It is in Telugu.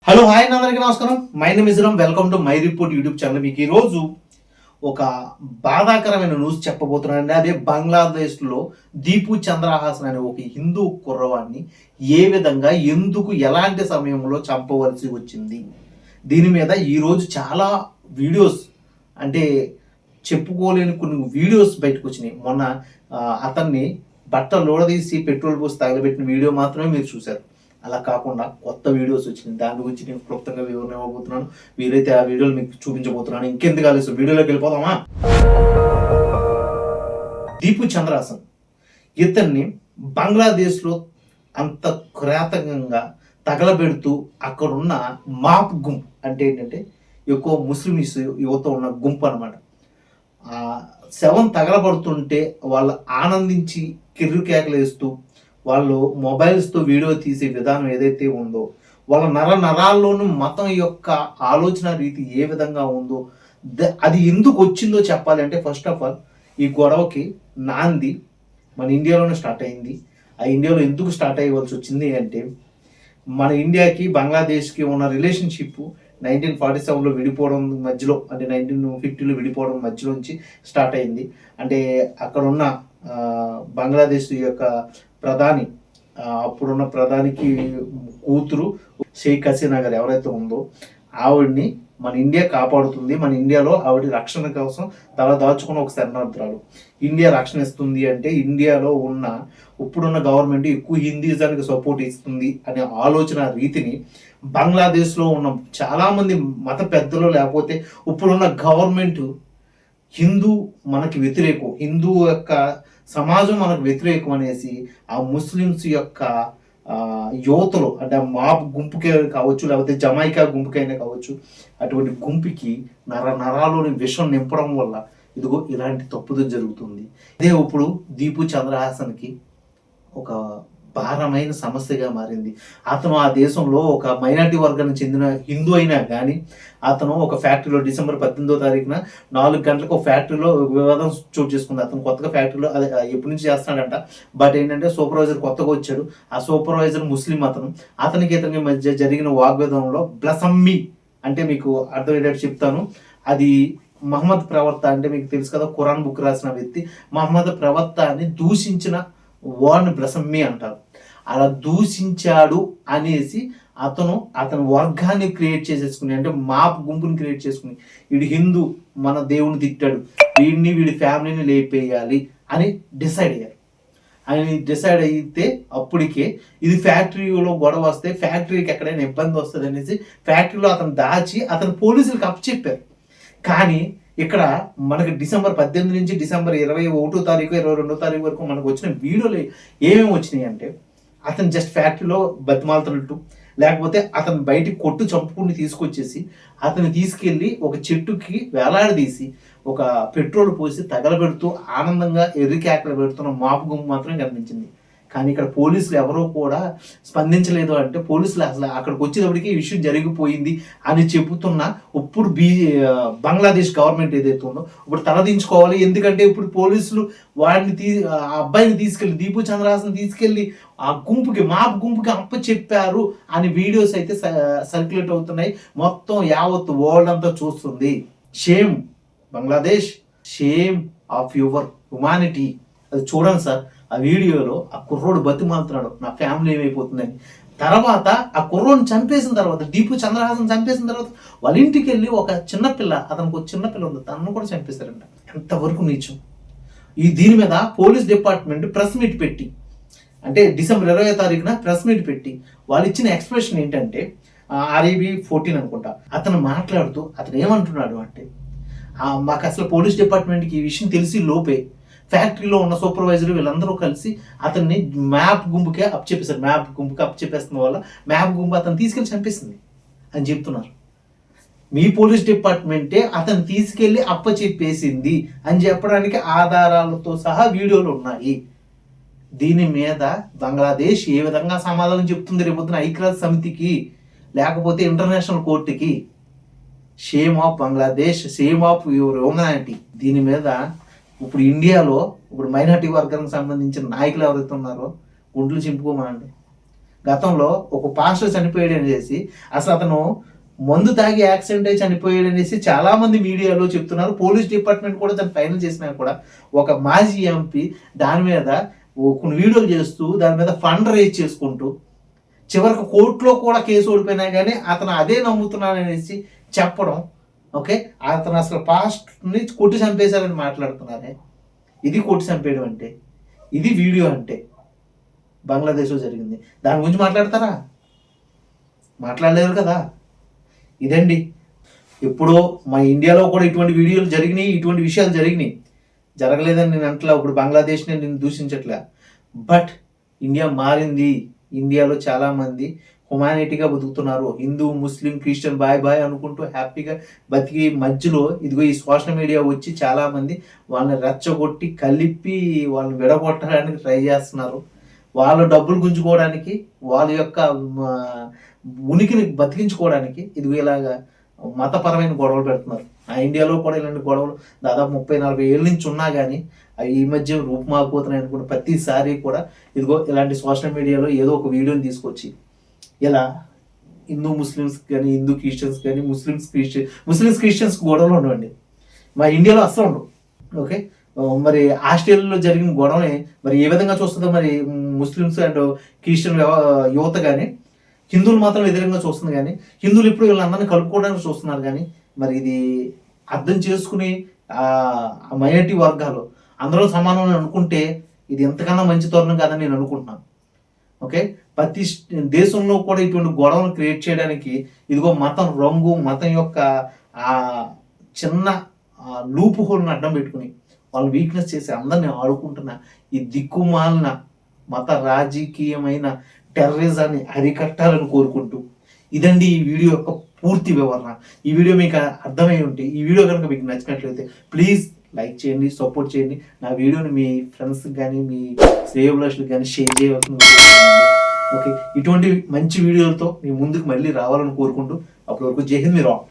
హలో హాయ్ అందరికీ నమస్కారం. My name is Ram. Welcome to my report YouTube channel. మీకు ఈరోజు ఒక బాధాకరమైన న్యూస్ చెప్పబోతున్నానండి. అదే బంగ్లాదేశ్లో దీపు చంద్రహాసన్ అనే ఒక హిందూ కుర్రవాడిని ఏ విధంగా ఎందుకు ఎలాంటి సమయంలో చంపవలసి వచ్చింది, దీని మీద ఈరోజు చాలా వీడియోస్ అంటే చెప్పుకోలేని కొన్ని వీడియోస్ బయటకు వచ్చినాయి. మొన్న అతన్ని బట్టలు లోడదీసి పెట్రోల్ పోసి తగలబెట్టిన వీడియో మాత్రమే మీరు చూశారు. అలా కాకుండా కొత్త వీడియోస్ వచ్చినాయి. దాని గురించి నేను క్లుప్తంగా వివరణ ఇవ్వబోతున్నాను. వీలైతే ఆ వీడియోలు మీకు చూపించబోతున్నాను. ఇంకెందుకు ఆలస్యం, వీడియోలోకి వెళ్ళిపోదామా. దీపు చంద్రహాసన్ ఇతన్ని బంగ్లాదేశ్లో అంత కిరాతకంగా తగలబెడుతూ అక్కడున్న మాప్ గుంపు అంటే ఏంటంటే ఎక్కువ ముస్లిమ్స్ యువత ఉన్న గుంపు అనమాట. ఆ శవం తగలబడుతుంటే వాళ్ళు ఆనందించి కిర్రు కేకలు వేస్తూ వాళ్ళు మొబైల్స్తో వీడియో తీసే విధానం ఏదైతే ఉందో, వాళ్ళ నరాల్లోనూ మతం యొక్క ఆలోచన రీతి ఏ విధంగా ఉందో అది ఎందుకు వచ్చిందో చెప్పాలి అంటే, ఫస్ట్ ఆఫ్ ఆల్ ఈ గొడవకి నాంది మన ఇండియాలోనే స్టార్ట్ అయింది. ఆ ఇండియాలో ఎందుకు స్టార్ట్ అయ్యవలసి వచ్చింది అంటే, మన ఇండియాకి బంగ్లాదేశ్కి ఉన్న రిలేషన్షిప్ 1947లో విడిపోవడం మధ్యలో, అంటే 1950లో విడిపోవడం మధ్యలోంచి స్టార్ట్ అయింది. అంటే అక్కడ ఉన్న బంగ్లాదేశ్ యొక్క ప్రధాని, అప్పుడున్న ప్రధానికి కూతురు షేక్ హసీనా గారు ఎవరైతే ఉందో ఆవిడ్ని మన ఇండియా కాపాడుతుంది. మన ఇండియాలో ఆవిడ రక్షణ కోసం తల దాచుకున్న ఒక శరణార్థురాలు. ఇండియా రక్షణ ఇస్తుంది అంటే ఇండియాలో ఉన్న ఇప్పుడున్న గవర్నమెంట్ ఎక్కువ హిందూయిజానికి సపోర్ట్ ఇస్తుంది అనే ఆలోచన రీతిని బంగ్లాదేశ్లో ఉన్న చాలామంది మత పెద్దలు, లేకపోతే ఇప్పుడున్న గవర్నమెంట్ హిందూ మనకి వ్యతిరేకం, హిందూ యొక్క సమాజం మనకు వ్యతిరేకం అనేసి ఆ ముస్లిమ్స్ యొక్క యువతలు, అంటే మాప్ గుంపుకే కావచ్చు, లేకపోతే జమైకా గుంపుకైనా కావచ్చు, అటువంటి గుంపుకి నరాలోని విషం నింపడం వల్ల ఇదిగో ఇలాంటి తప్పుదం జరుగుతుంది. అదే ఇప్పుడు దీపు చంద్రహాసన్కి ఒక భారమైన సమస్యగా మారింది. అతను ఆ దేశంలో ఒక మైనారిటీ వర్గానికి చెందిన హిందూ అయినా కానీ అతను ఒక ఫ్యాక్టరీలో డిసెంబర్ 18వ తారీఖున 4 గంటలకు ఒక ఫ్యాక్టరీలో వివాదం చోటు చేసుకుంది. అతను కొత్తగా ఫ్యాక్టరీలో అదే ఎప్పటి నుంచి చేస్తున్నాడంట. బట్ ఏంటంటే సూపర్వైజర్ కొత్తగా వచ్చాడు. ఆ సూపర్వైజర్ ముస్లిం. అతనికి ఇతనికి మధ్య జరిగిన వాగ్వేదంలో బ్లసమ్మీ అంటే మీకు అర్థమయ్యేటట్టు చెప్తాను. అది మహమ్మద్ ప్రవక్త, అంటే మీకు తెలుసు కదా, ఖురాన్ బుక్ రాసిన వ్యక్తి మహమ్మద్ ప్రవక్త అని దూషించిన వార్న్ బ్లసమ్మీ అంటారు. అలా దూషించాడు అనేసి అతను వర్గాన్ని క్రియేట్ చేసేసుకుని, అంటే మాప్ గుంపుని క్రియేట్ చేసుకుని, వీడు హిందూ మన దేవుని తిట్టాడు, వీడి ఫ్యామిలీని లేపేయాలి అని డిసైడ్ అయ్యారు. అని డిసైడ్ అయితే అప్పటికే ఇది ఫ్యాక్టరీలో గొడవ వస్తే ఫ్యాక్టరీకి ఎక్కడైనా ఇబ్బంది వస్తుంది అనేసి ఫ్యాక్టరీలో అతను దాచి అతను పోలీసులకు అప్పచెప్పారు. కానీ ఇక్కడ మనకి డిసెంబర్ 18 నుంచి డిసెంబర్ 21వ తారీఖు 22వ తారీఖు వరకు మనకు వచ్చిన వీడియోలు ఏమేమి వచ్చినాయి అంటే, అతను జస్ట్ ఫ్యాక్టరీలో బతిమాలుతున్నట్టు, లేకపోతే అతను బయటికి కొట్టు చంపుకుని తీసుకొచ్చేసి అతను తీసుకెళ్ళి ఒక చెట్టుకి వేలాడదీసి ఒక పెట్రోల్ పోసి తగలబెడుతూ ఆనందంగా ఎర్రి కేకలు పెడుతున్న మాపు గుంపు మాత్రం కనిపించింది. కానీ ఇక్కడ పోలీసులు ఎవరో కూడా స్పందించలేదు. అంటే పోలీసులు అసలు అక్కడికి వచ్చేటప్పటికి ఈ విషయం జరిగిపోయింది అని చెబుతున్న ఇప్పుడు బంగ్లాదేశ్ గవర్నమెంట్ ఏదైతే ఉందో ఇప్పుడు తలదించుకోవాలి. ఎందుకంటే ఇప్పుడు పోలీసులు వాడిని ఆ అబ్బాయిని తీసుకెళ్ళి, దీపు చంద్రహాసన్ తీసుకెళ్ళి ఆ మాప్ గుంపుకి అప్పచెప్పారు అని వీడియోస్ అయితే సర్క్యులేట్ అవుతున్నాయి. మొత్తం యావత్ వరల్డ్ అంతా చూస్తుంది. Shame Bangladesh, shame of your humanity. అది చూడండి సార్, ఆ వీడియోలో ఆ కుర్రోడు బతిమాలుతున్నాడు, నా ఫ్యామిలీ ఏమైపోతుందని. తర్వాత ఆ కుర్రోడిని చంపేసిన తర్వాత, దీపు చంద్రహాసన్ చంపేసిన తర్వాత వాళ్ళ ఇంటికి వెళ్ళి ఒక చిన్నపిల్ల, అతనికి ఒక చిన్నపిల్ల ఉంది, తనను కూడా చంపేశారంట. ఎంతవరకు నీచం! దీని మీద పోలీస్ డిపార్ట్మెంట్ ప్రెస్ మీట్ పెట్టి, అంటే డిసెంబర్ 20వ తారీఖున ప్రెస్ మీట్ పెట్టి వాళ్ళు ఇచ్చిన ఎక్స్ప్రెషన్ ఏంటంటే, RAB 14 అనుకుంటా, అతను మాట్లాడుతూ అతను ఏమంటున్నాడు అంటే, మాకు అసలు పోలీస్ డిపార్ట్మెంట్కి ఈ విషయం తెలిసి లోపే ఫ్యాక్టరీలో ఉన్న సూపర్వైజర్ వీళ్ళందరూ కలిసి అతన్ని మ్యాప్ గుంపుకే అప్పచెప్పేశారు. మ్యాప్ గుంపుకి అప్పచెప్పేస్తున్న వల్ల మ్యాప్ గుంపు అతను తీసుకెళ్ళి చంపేసింది అని చెప్తున్నారు. మీ పోలీస్ డిపార్ట్మెంటే అతను తీసుకెళ్ళి అప్పచెప్పేసింది అని చెప్పడానికి ఆధారాలతో సహా వీడియోలు ఉన్నాయి. దీని మీద బంగ్లాదేశ్ ఏ విధంగా సమాధానం చెప్తుంది రేపొద్దున ఐక్యరాజ్య సమితికి, లేకపోతే ఇంటర్నేషనల్ కోర్టుకి? Shame of Bangladesh, shame of your humanity. దీని మీద ఇప్పుడు ఇండియాలో ఇప్పుడు మైనారిటీ వర్గానికి సంబంధించిన నాయకులు ఎవరైతే ఉన్నారో గుండ్లు చింపుకోమనండి. గతంలో ఒక పాస్టర్ చనిపోయాడు అనేసి, అసలు అతను మందు తాగి యాక్సిడెంట్ అయి చనిపోయాడు అనేసి చాలా మంది మీడియాలో చెప్తున్నారు. పోలీస్ డిపార్ట్మెంట్ కూడా దాన్ని ఫైనల్ చేసినా కూడా ఒక మాజీ ఎంపీ దాని మీద కొన్ని వీడియోలు చేస్తూ దాని మీద ఫండ్ రేజ్ చేసుకుంటూ చివరికి కోర్టులో కూడా కేసు ఓడిపోయినా కానీ అతను అదే నమ్ముతున్నాను అనేసి చెప్పడం, ఓకే, అతను అసలు పాస్ట్ని కొట్టి చంపేశారని మాట్లాడుతున్నారే. ఇది కొట్టి చంపేయడం అంటే, ఇది వీడియో అంటే బంగ్లాదేశ్లో జరిగింది. దాని గురించి మాట్లాడతారా? మాట్లాడలేరు కదా. ఇదండి, ఎప్పుడో మా ఇండియాలో కూడా ఇటువంటి వీడియోలు జరిగినాయి, ఇటువంటి విషయాలు జరిగినాయి. జరగలేదని నేను అంటలా, ఇప్పుడు బంగ్లాదేశ్ని నేను దూషించట్లే. బట్ ఇండియా మారింది. ఇండియాలో చాలామంది హ్యుమానిటీగా బతుకుతున్నారు. హిందూ, ముస్లిం, క్రిస్టియన్ బాయ్ బాయ్ అనుకుంటూ హ్యాపీగా బతికి మధ్యలో ఇదిగో ఈ సోషల్ మీడియా వచ్చి చాలామంది వాళ్ళని రెచ్చగొట్టి కలిపి వాళ్ళని విడగొట్టడానికి ట్రై చేస్తున్నారు. వాళ్ళ డబ్బులు గుంజుకోవడానికి, వాళ్ళ యొక్క ఉనికిని బతికించుకోవడానికి ఇదిగో ఇలాగా మతపరమైన గొడవలు పెడుతున్నారు. ఆ ఇండియాలో కూడా ఇలాంటి గొడవలు దాదాపు 30-40 ఏళ్ళ నుంచి ఉన్నా కానీ అవి ఈ మధ్య రూపుమారిపోతున్నాయి అనుకుంటే ప్రతిసారి కూడా ఇదిగో ఇలాంటి సోషల్ మీడియాలో ఏదో ఒక వీడియోని తీసుకొచ్చి ఇలా హిందూ ముస్లిమ్స్ కానీ, హిందూ క్రిస్టియన్స్ కానీ, ముస్లిమ్స్ క్రిస్టియన్స్ గొడవలు ఉండవండి. మా ఇండియాలో అస్సలు ఉండవు. ఓకే, మరి ఆస్ట్రేలియాలో జరిగిన గొడవని మరి ఏ విధంగా చూస్తుందో మరి ముస్లిమ్స్ అండ్ క్రిస్టియన్ యువత కానీ, హిందువులు మాత్రం వ్యతిరేకంగా చూస్తుంది కానీ, హిందువులు ఇప్పుడు వీళ్ళందరినీ కలుపుకోవడానికి చూస్తున్నారు. కానీ మరి ఇది అర్థం చేసుకుని ఆ మైనారిటీ వర్గాలు అందరూ సమానం అనుకుంటే ఇది ఎంతకన్నా మంచి తరుణం కాదని నేను అనుకుంటున్నాను. ఓకే, ప్రతి దేశంలో కూడా ఇటువంటి గొడవలు క్రియేట్ చేయడానికి ఇదిగో మతం రంగు, మతం యొక్క ఆ చిన్న లూప్ హోల్ని అడ్డం పెట్టుకుని వాళ్ళు వీక్నెస్ చేసి అందరిని ఆడుకుంటున్న ఈ దిక్కుమాలిన మత రాజకీయమైన టెర్రరిజాన్ని అరికట్టాలని కోరుకుంటూ, ఇదండి ఈ వీడియో యొక్క పూర్తి వివరణ. ఈ వీడియో మీకు అర్థమై ఉంటే, ఈ వీడియో కనుక మీకు నచ్చినట్లయితే ప్లీజ్ లైక్ చేయండి, సపోర్ట్ చేయండి. నా వీడియోని మీ ఫ్రెండ్స్కి కానీ, మీ శ్రేయోభిలాషులకు కానీ షేర్ చేయవలసింది. ఓకే, ఇటువంటి మంచి వీడియోలతో మీ ముందుకు మళ్ళీ రావాలని కోరుకుంటూ, అప్పటి వరకు జై హింద్, మీరు